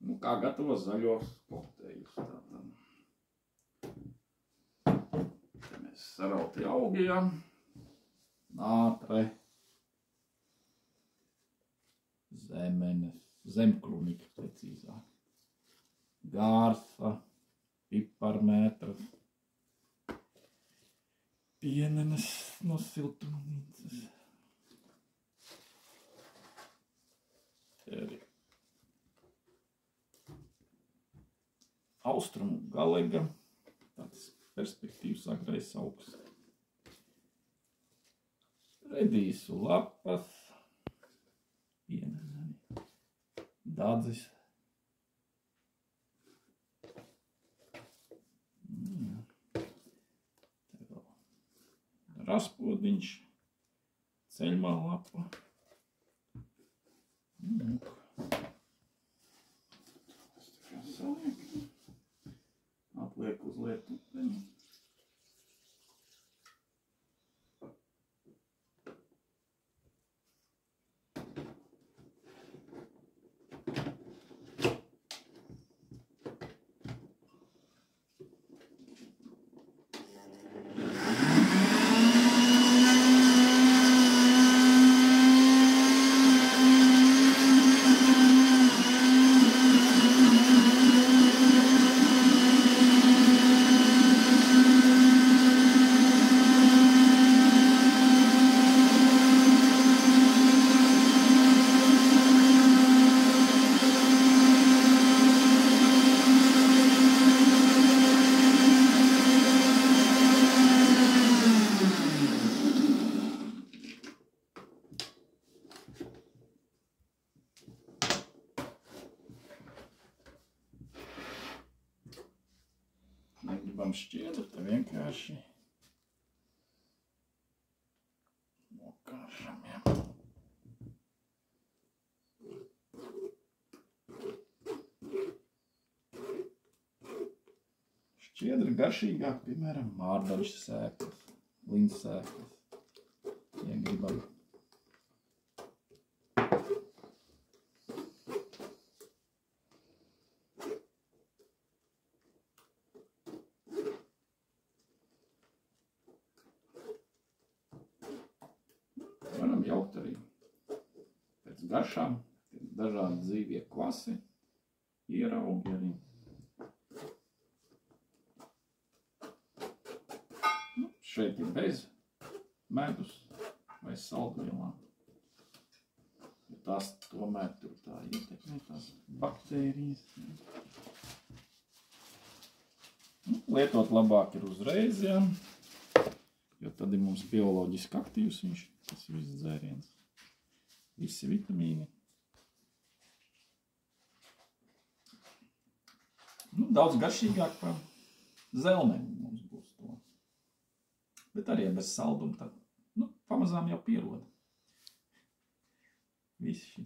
Nu, kā gatavo zaļos kokteļus. Te mēs sarauti augījām. Nātre. Zemenes. Zemkrūnika precīzāk. Gārsa. Piparmētras. Pienenes no siltumnīcas. Te arī austrumu galega, tāds perspektīvs agrais augs. Redīsu lapas, pieneni, dadzis. Te vēl raspodiņš, ceļmā lapa. Atliek uz lietupeni. Negribam šķiedru, te vienkārši nokāršam, ja. Šķiedra garšīgāk, piemēram, mārdaļas sēklas, lindas sēklas, ja gribam. Varam jaukt arī pēc garšām, dažādi dzīvie kvasi, ieraugi arī. Šeit ir bez medus vai saldvielām. Jo tās tomēr tur tā ietekmē tās baktērijas. Lietot labāk ir uzreiz, ja, jo tad ir mums bioloģiski aktīvs viņš, tas viss dzēriens. Visi vitamīni. Daudz garšīgāk par zelnēm mums būs to. Bet arī bez salduma tad, pamazām jau pieroda. Visi šī